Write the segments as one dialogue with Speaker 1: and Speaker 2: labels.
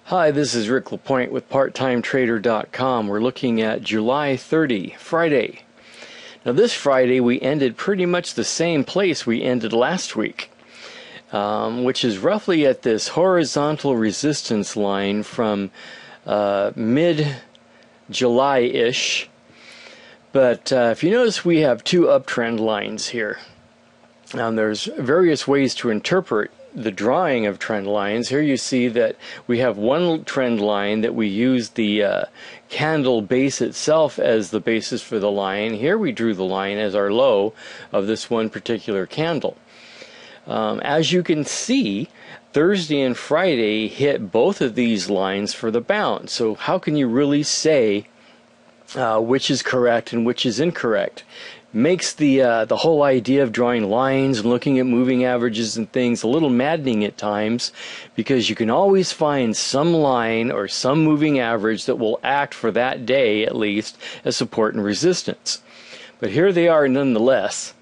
Speaker 1: Hi, this is Rick LaPointe with PartTimeTrader.com. We're looking at July 30, Friday. Now this Friday we ended pretty much the same place we ended last week, which is roughly at this horizontal resistance line from mid-July-ish. But if you notice, we have two uptrend lines here. Now there's various ways to interpret the drawing of trend lines. Here you see that we have one trend line that we use the candle base itself as the basis for the line. Here we drew the line as our low of this one particular candle. As you can see, Thursday and Friday hit both of these lines for the bounce. So how can you really say which is correct and which is incorrect? Makes the whole idea of drawing lines and looking at moving averages and things a little maddening at times, because you can always find some line or some moving average that will act for that day at least as support and resistance. But here they are nonetheless.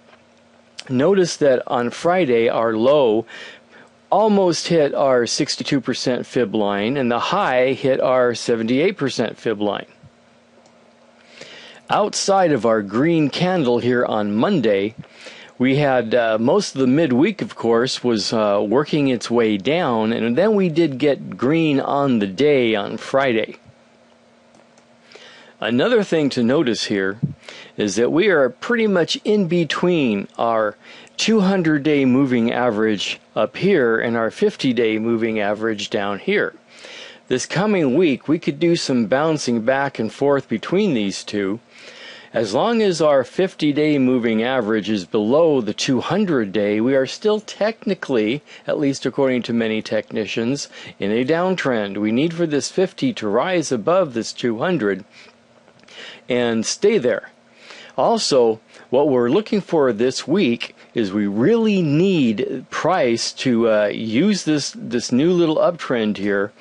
Speaker 1: Notice that on Friday our low almost hit our 62% fib line and the high hit our 78% fib line. Outside of our green candle here on Monday, we had most of the midweek, of course, was working its way down, and then we did get green on the day on Friday. Another thing to notice here is that we are pretty much in between our 200-day moving average up here and our 50-day moving average down here. This coming week, we could do some bouncing back and forth between these two. As long as our 50-day moving average is below the 200-day, we are still technically, at least according to many technicians, in a downtrend. We need for this 50 to rise above this 200 and stay there. Also, what we're looking for this week is we really need price to use this new little uptrend here,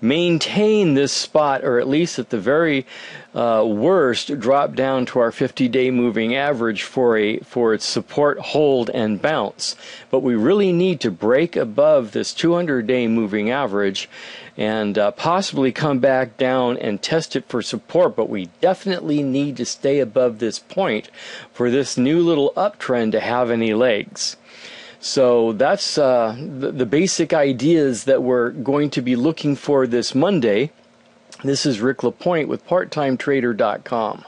Speaker 1: maintain this spot, or at least at the very worst drop down to our 50-day moving average for its support, hold, and bounce. But we really need to break above this 200-day moving average and possibly come back down and test it for support. But we definitely need to stay above this point for this new little uptrend to have any legs. So that's the basic ideas that we're going to be looking for this Monday. This is Rick LaPointe with PartTimeTrader.com.